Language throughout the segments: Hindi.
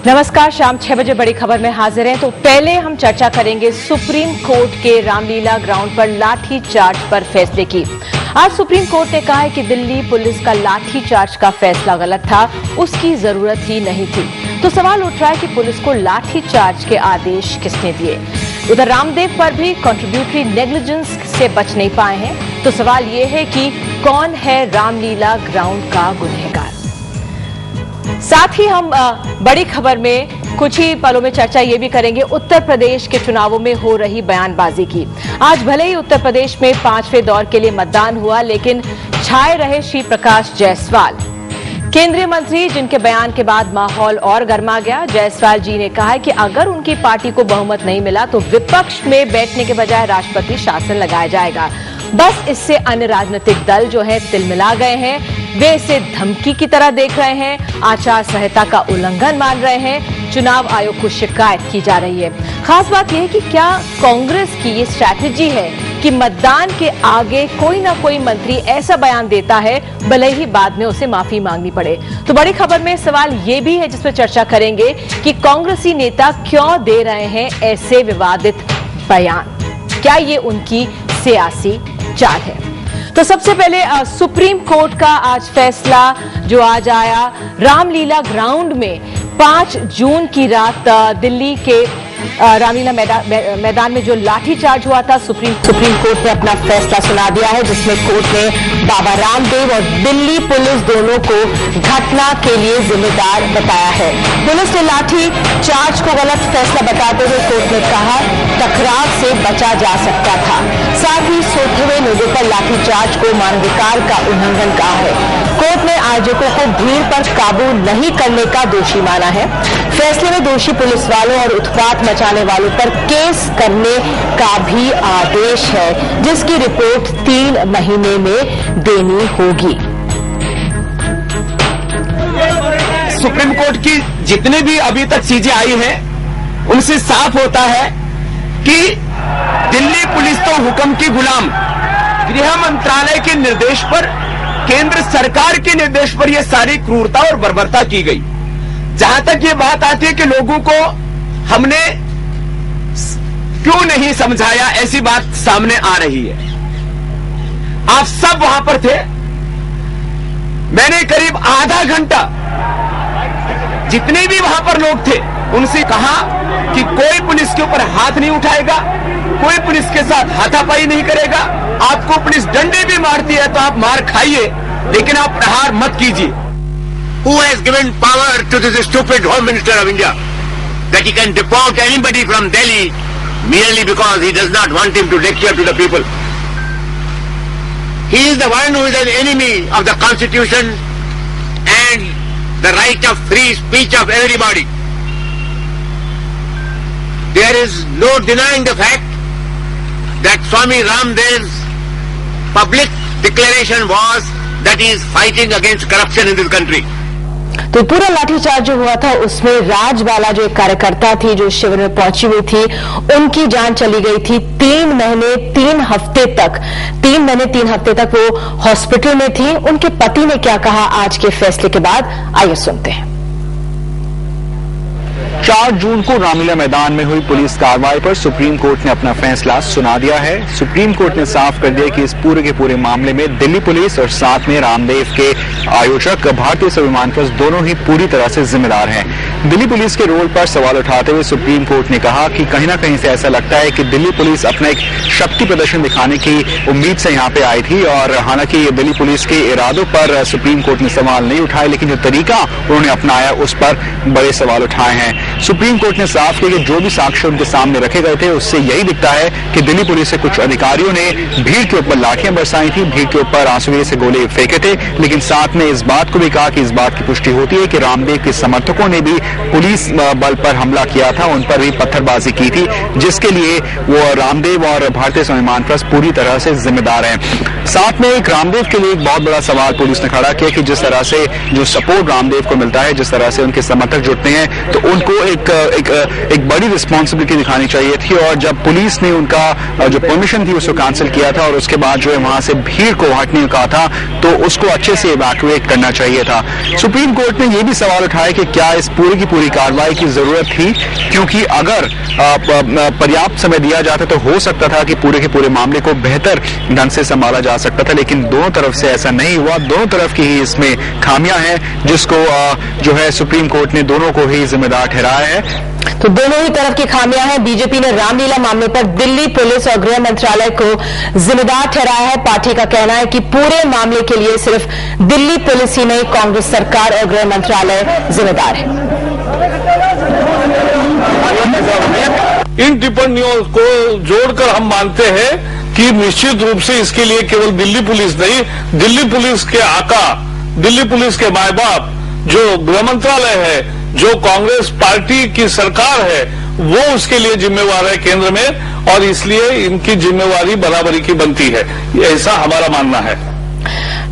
नमस्कार, शाम 6 बजे बड़ी खबर में हाजिर हैं। तो पहले हम चर्चा करेंगे सुप्रीम कोर्ट के रामलीला ग्राउंड पर लाठी चार्ज पर फैसले की। आज सुप्रीम कोर्ट ने कहा है कि दिल्ली पुलिस का लाठी चार्ज का फैसला गलत था, उसकी जरूरत ही नहीं थी। तो सवाल उठ रहा है कि पुलिस को लाठी चार्ज के आदेश किसने दिए। उधर रामदेव पर भी कंट्रीब्यूटरी नेग्लिजेंस से बच नहीं पाए हैं। तो सवाल ये है कि कौन है रामलीला ग्राउंड का गुनहगार। साथ ही हम बड़ी खबर में कुछ ही पलों में चर्चा ये भी करेंगे उत्तर प्रदेश के चुनावों में हो रही बयानबाजी की। आज भले ही उत्तर प्रदेश में 5वें दौर के लिए मतदान हुआ, लेकिन छाए रहे श्री प्रकाश जायसवाल, केंद्रीय मंत्री, जिनके बयान के बाद माहौल और गर्मा गया। जायसवाल जी ने कहा है कि अगर उनकी पार्टी को बहुमत नहीं मिला तो विपक्ष में बैठने के बजाय राष्ट्रपति शासन लगाया जाएगा। बस इससे अन्य राजनीतिक दल जो है तिलमिला गए हैं, वे इसे धमकी की तरह देख रहे हैं, आचार संहिता का उल्लंघन मान रहे हैं। चुनाव आयोग को शिकायत की जा रही है। खास बात यह है कि क्या कांग्रेस की ये स्ट्रैटेजी है कि मतदान के आगे कोई ना कोई मंत्री ऐसा बयान देता है, भले ही बाद में उसे माफी मांगनी पड़े। तो बड़ी खबर में सवाल ये भी है जिस पर चर्चा करेंगे कि कांग्रेसी नेता क्यों दे रहे हैं ऐसे विवादित बयान। क्या ये उनकी सियासी चाल है? तो सबसे पहले सुप्रीम कोर्ट का आज फैसला जो आज आया, रामलीला ग्राउंड में 5 जून की रात दिल्ली के रामलीला मैदान में जो लाठीचार्ज हुआ था, सुप्रीम कोर्ट ने अपना फैसला सुना दिया है, जिसमें कोर्ट ने बाबा रामदेव और दिल्ली पुलिस दोनों को घटना के लिए जिम्मेदार बताया है। पुलिस ने लाठी चार्ज को गलत फैसला बताते हुए कोर्ट ने कहा टकराव से बचा जा सकता था। साथ ही सोते हुए लोगों पर लाठीचार्ज को मानवाधिकार का उल्लंघन कहा है। कोर्ट ने आयोजकों को भीड़ पर काबू नहीं करने का दोषी माना है। फैसले में दोषी पुलिस वालों और उत्पात मचाने वालों पर केस करने का भी आदेश है, जिसकी रिपोर्ट 3 महीने में देनी होगी। सुप्रीम कोर्ट की जितने भी अभी तक चीजें आई हैं, उनसे साफ होता है कि दिल्ली पुलिस तो हुक्म की गुलाम, गृह मंत्रालय के निर्देश पर, केंद्र सरकार के निर्देश पर यह सारी क्रूरता और बर्बरता की गई। जहां तक ये बात आती है कि लोगों को हमने क्यों नहीं समझाया, ऐसी बात सामने आ रही है। आप सब वहां पर थे। मैंने करीब आधा घंटा जितने भी वहां पर लोग थे उनसे कहा कि कोई पुलिस के ऊपर हाथ नहीं उठाएगा, कोई पुलिस के साथ हाथापाई नहीं करेगा। आपको पुलिस डंडे भी मारती है तो आप मार खाइए, लेकिन आप प्रहार मत कीजिए। Who has given power to this stupid Home Minister of India that he can deport anybody from Delhi merely because he does not want him to lecture to the people? He is the one who is an enemy of the Constitution and the right of free speech of everybody. There is no denying the fact that Swami Ramdev's public declaration was that he is fighting against corruption in this country. तो पूरा लाठीचार्ज जो हुआ था उसमें राजबाला जो एक कार्यकर्ता थी जो शिविर में पहुंची हुई थी, उनकी जान चली गई थी। 3 महीने 3 हफ्ते तक वो हॉस्पिटल में थी। उनके पति ने क्या कहा आज के फैसले के बाद, आइए सुनते हैं। 4 जून को रामलीला मैदान में हुई पुलिस कार्रवाई पर सुप्रीम कोर्ट ने अपना फैसला सुना दिया है। सुप्रीम कोर्ट ने साफ कर दिया कि इस पूरे के पूरे मामले में दिल्ली पुलिस और साथ में रामदेव के आयोजक भारतीय स्वाभिमान ट्रस्ट दोनों ही पूरी तरह से जिम्मेदार हैं। दिल्ली पुलिस के रोल पर सवाल उठाते हुए सुप्रीम कोर्ट ने कहा कि कहीं ना कहीं से ऐसा लगता है कि दिल्ली पुलिस अपना एक शक्ति प्रदर्शन दिखाने की उम्मीद से यहाँ पे आई थी। और हालांकि दिल्ली पुलिस के इरादों पर सुप्रीम कोर्ट ने सवाल नहीं उठाए, लेकिन जो तरीका उन्होंने अपनाया उस पर बड़े सवाल उठाए हैं। सुप्रीम कोर्ट ने साफ किया कि जो भी साक्ष्य उनके सामने रखे गए थे उससे यही दिखता है कि दिल्ली पुलिस के कुछ अधिकारियों ने भीड़ के ऊपर लाठियां बरसाई थी, भीड़ के ऊपर आंसुए से गोले फेंके थे। लेकिन साथ में इस बात को भी कहा कि इस बात की पुष्टि होती है कि रामदेव के समर्थकों ने भी पुलिस बल पर हमला किया था, उन पर भी पत्थरबाजी की थी, जिसके लिए वो रामदेव और भारतीय स्वाभिमान ट्रस्ट पूरी तरह से जिम्मेदार हैं। साथ में एक रामदेव के लिए एक बहुत बड़ा सवाल पुलिस ने खड़ा किया कि जिस तरह से जो सपोर्ट रामदेव को मिलता है, जिस तरह से उनके समर्थक जुटते हैं, तो उनको एक बड़ी रिस्पॉन्सिबिलिटी दिखानी चाहिए थी। और जब पुलिस ने उनका जो परमिशन थी उसको कैंसिल किया था और उसके बाद जो है वहां से भीड़ को हटने का था, तो उसको अच्छे से इवैक्यूएट करना चाहिए था। सुप्रीम कोर्ट ने यह भी सवाल उठाया कि क्या इस पूरी की पूरी कार्रवाई की जरूरत थी, क्योंकि अगर पर्याप्त समय दिया जाता तो हो सकता था कि पूरे के पूरे मामले को बेहतर ढंग से संभाला जा सकता था, लेकिन दोनों तरफ से ऐसा नहीं हुआ। दोनों तरफ की ही इसमें खामियां हैं, जिसको जो है सुप्रीम कोर्ट ने दोनों को ही जिम्मेदार ठहराया है। तो दोनों ही तरफ की खामियां हैं। बीजेपी ने रामलीला मामले पर दिल्ली पुलिस और गृह मंत्रालय को जिम्मेदार ठहराया है। पार्टी का कहना है कि पूरे मामले के लिए सिर्फ दिल्ली पुलिस ही नहीं, कांग्रेस सरकार और गृह मंत्रालय जिम्मेदार है। इन टिप्पणियों को जोड़कर हम मानते हैं कि निश्चित रूप से इसके लिए केवल दिल्ली पुलिस नहीं, दिल्ली पुलिस के आका, दिल्ली पुलिस के माए बाप, जो गृह मंत्रालय है, जो कांग्रेस पार्टी की सरकार है, वो उसके लिए जिम्मेवार है केंद्र में, और इसलिए इनकी जिम्मेवारी बराबरी की बनती है, ऐसा हमारा मानना है।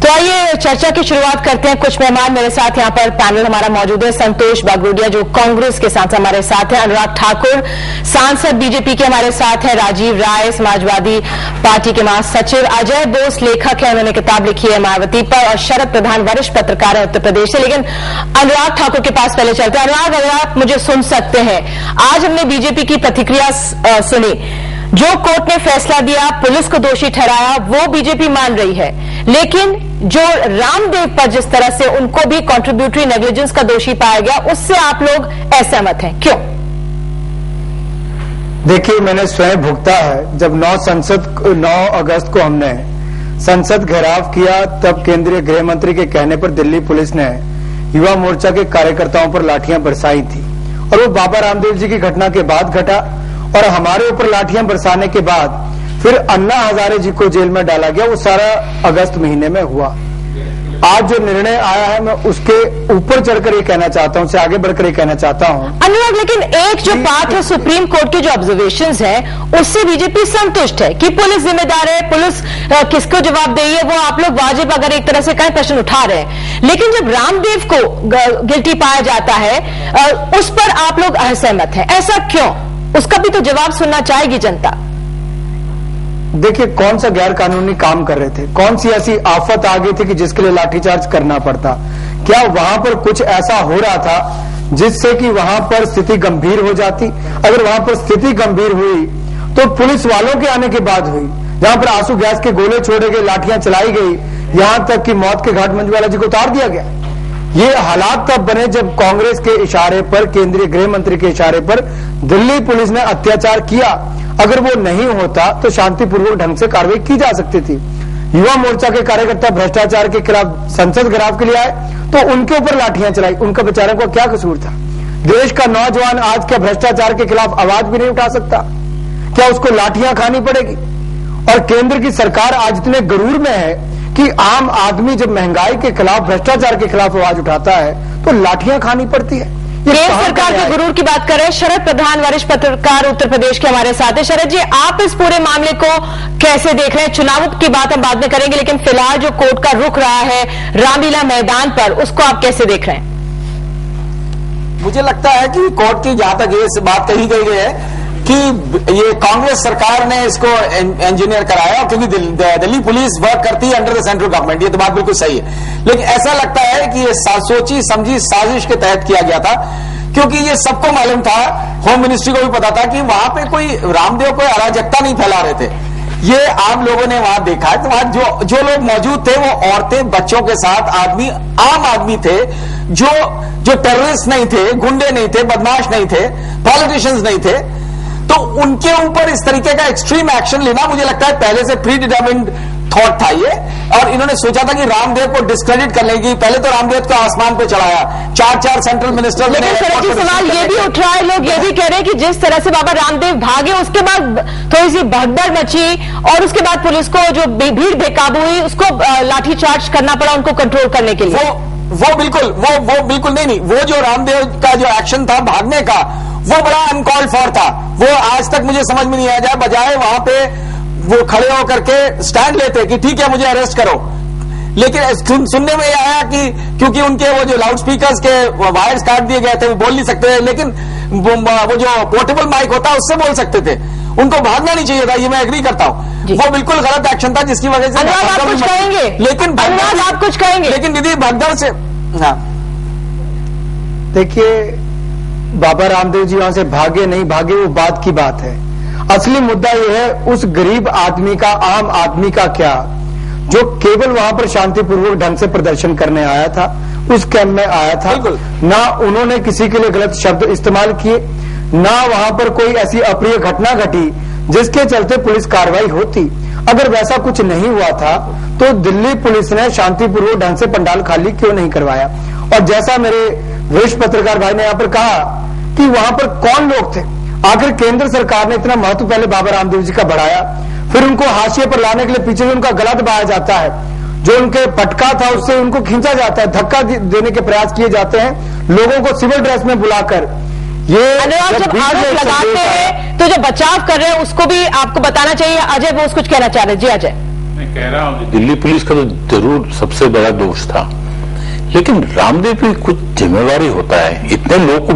तो आइए चर्चा की शुरुआत करते हैं। कुछ मेहमान मेरे साथ यहाँ पर पैनल हमारा मौजूद है। संतोष बागरोडिया जो कांग्रेस के सांसद हमारे साथ हैं, अनुराग ठाकुर सांसद बीजेपी के हमारे साथ हैं, राजीव राय समाजवादी पार्टी के महासचिव, अजय बोस लेखक है, उन्होंने किताब लिखी है मायावती पर, और शरद प्रधान वरिष्ठ पत्रकार है उत्तर प्रदेश से। लेकिन अनुराग ठाकुर के पास पहले चलते हैं। अनुराग, अगर आप मुझे सुन सकते हैं, आज हमने बीजेपी की प्रतिक्रिया सुनी। जो कोर्ट ने फैसला दिया, पुलिस को दोषी ठहराया, वो बीजेपी मान रही है, लेकिन जो रामदेव पर जिस तरह से उनको भी कंट्रीब्यूटरी नेग्लिजेंस का दोषी पाया गया, उससे आप लोग असहमत हैं, क्यों? देखिए, मैंने स्वयं भुगता है। जब 9 अगस्त को हमने संसद घेराव किया, तब केंद्रीय गृह मंत्री के कहने पर दिल्ली पुलिस ने युवा मोर्चा के कार्यकर्ताओं पर लाठियां बरसाई थी, और वो बाबा रामदेव जी की घटना के बाद घटा, और हमारे ऊपर लाठियां बरसाने के बाद फिर अन्ना हजारे जी को जेल में डाला गया। वो सारा अगस्त महीने में हुआ। आज जो निर्णय आया है, मैं उसके ऊपर चढ़कर ये कहना चाहता हूं, उससे आगे बढ़कर ये कहना चाहता हूं। अनुराग, लेकिन एक जो बात है, सुप्रीम कोर्ट के जो ऑब्जर्वेशंस हैं, उससे बीजेपी संतुष्ट है कि पुलिस जिम्मेदार है, पुलिस किसको जवाब देगी, वो आप लोग वाजिब अगर एक तरह से कहीं प्रश्न उठा रहे हैं। लेकिन जब रामदेव को गिल्टी पाया जाता है, उस पर आप लोग असहमत हैं, ऐसा क्यों? उसका भी तो जवाब सुनना चाहेगी जनता। देखिए, कौन सा गैर कानूनी काम कर रहे थे, कौन सी ऐसी आफत आ गई थी कि जिसके लिए लाठीचार्ज करना पड़ता? क्या वहां पर कुछ ऐसा हो रहा था जिससे कि वहां पर स्थिति गंभीर हो जाती? अगर वहां पर स्थिति गंभीर हुई तो पुलिस वालों के आने के बाद हुई, जहां पर आंसू गैस के गोले छोड़े गए, लाठियां चलाई गई, यहां तक कि मौत के घाट मंजुवाला जी को उतार दिया गया। ये हालात तब बने जब कांग्रेस के इशारे पर, केंद्रीय गृह मंत्री के इशारे पर दिल्ली पुलिस ने अत्याचार किया। अगर वो नहीं होता तो शांतिपूर्वक ढंग से कार्रवाई की जा सकती थी। युवा मोर्चा के कार्यकर्ता भ्रष्टाचार के खिलाफ संसद घेराव के लिए आए तो उनके ऊपर लाठियां चलाई। उनका बेचारों का क्या कसूर था? देश का नौजवान आज क्या भ्रष्टाचार के खिलाफ आवाज भी नहीं उठा सकता? क्या उसको लाठियां खानी पड़ेगी? और केंद्र की सरकार आज इतने गरूर में है कि आम आदमी जब महंगाई के खिलाफ, भ्रष्टाचार के खिलाफ आवाज उठाता है तो लाठियां खानी पड़ती है। केंद्र सरकार के गुरूर की बात कर रहे हैं। शरद प्रधान वरिष्ठ पत्रकार उत्तर प्रदेश के हमारे साथ हैं। शरद जी, आप इस पूरे मामले को कैसे देख रहे हैं? चुनाव की बात हम बाद में करेंगे, लेकिन फिलहाल जो कोर्ट का रुख रहा है रामलीला मैदान पर, उसको आप कैसे देख रहे हैं? मुझे लगता है कि कोर्ट की जहां तक ये बात कही गई है कि ये कांग्रेस सरकार ने इसको इंजीनियर कराया, क्योंकि दिल्ली पुलिस वर्क करती है अंडर द सेंट्रल गवर्नमेंट, ये तो बात बिल्कुल सही है। लेकिन ऐसा लगता है कि ये सोची समझी साजिश के तहत किया गया था, क्योंकि ये सबको मालूम था, होम मिनिस्ट्री को भी पता था कि वहां पे कोई रामदेव कोई अराजकता नहीं फैला रहे थे। ये आम लोगों ने वहां देखा है, तो वहां जो लोग मौजूद थे वो औरतें, बच्चों के साथ आदमी, आम आदमी थे, जो टेररिस्ट नहीं थे, गुंडे नहीं थे, बदमाश नहीं थे, पॉलिटिशियंस नहीं थे। तो उनके ऊपर इस तरीके का एक्सट्रीम एक्शन लेना, मुझे लगता है पहले से प्री डिटरमिन्ड थॉट था ये, और इन्होंने सोचा था कि रामदेव को डिस्क्रेडिट करने की। पहले तो रामदेव को आसमान पे चढ़ाया, 4 सेंट्रल मिनिस्टर। लेकिन शरद जी, सवाल ये भी उठ रहा है, लोग ये भी कह रहे हैं कि जिस तरह से बाबा रामदेव भागे, उसके बाद थोड़ी सी भगदड़ मची, और उसके बाद पुलिस को जो भीड़ बेकाबू हुई, उसको लाठीचार्ज करना पड़ा उनको कंट्रोल करने के लिए। वो बिल्कुल नहीं, वो जो रामदेव का जो एक्शन था भागने का, वो बड़ा अनकॉल्ड फॉर था। वो आज तक मुझे समझ में नहीं आया, बजाय वहां पे वो खड़े होकर के स्टैंड लेते कि ठीक है मुझे अरेस्ट करो, लेकिन सुनने में आया कि क्योंकि उनके वो जो लाउड स्पीकर्स के वायर्स काट दिए गए थे, वो बोल नहीं सकते थे, लेकिन वो जो पोर्टेबल माइक होता है उससे बोल सकते थे। उनको भागना नहीं चाहिए था, ये मैं एग्री करता हूं। वो बिल्कुल गलत एक्शन था जिसकी वजह से आप कुछ कहेंगे, लेकिन आप कुछ कहेंगे, लेकिन दीदी भगदड़ से। हाँ देखिए, बाबा रामदेव जी वहां से भागे नहीं भागे वो बात की बात है। असली मुद्दा यह है उस गरीब आदमी का, आम आदमी का क्या, जो केवल वहां पर शांतिपूर्वक ढंग से प्रदर्शन करने आया था, उस कैंप में आया था। ना उन्होंने किसी के लिए गलत शब्द इस्तेमाल किए, ना वहां पर कोई ऐसी अप्रिय घटना घटी जिसके चलते पुलिस कार्रवाई होती। अगर वैसा कुछ नहीं हुआ था तो दिल्ली पुलिस ने शांतिपूर्वक ढंग से पंडाल खाली क्यों नहीं करवाया? और जैसा मेरे वरिष्ठ पत्रकार भाई ने यहां पर कहा कि वहां पर कौन लोग थे, आखिर केंद्र सरकार ने इतना महत्व पहले बाबा रामदेव जी का बढ़ाया, फिर उनको हाशिए पर लाने के लिए पीछे से उनका गला दबाया जाता है, जो उनके पटका था उससे उनको खींचा जाता है, धक्का देने के प्रयास किए जाते हैं लोगों को सिविल ड्रेस में बुलाकर। ये जब आरोप लगाते हैं तो जो बचाव कर रहे हैं उसको भी आपको बताना चाहिए। अजय बोस कुछ कहना चाह रहे हैं। जी अजय। मैं कह रहा हूं दिल्ली पुलिस का तो जरूर सबसे बड़ा दोष था, लेकिन रामदेव की कुछ जिम्मेवारी होता है, इतने लोग को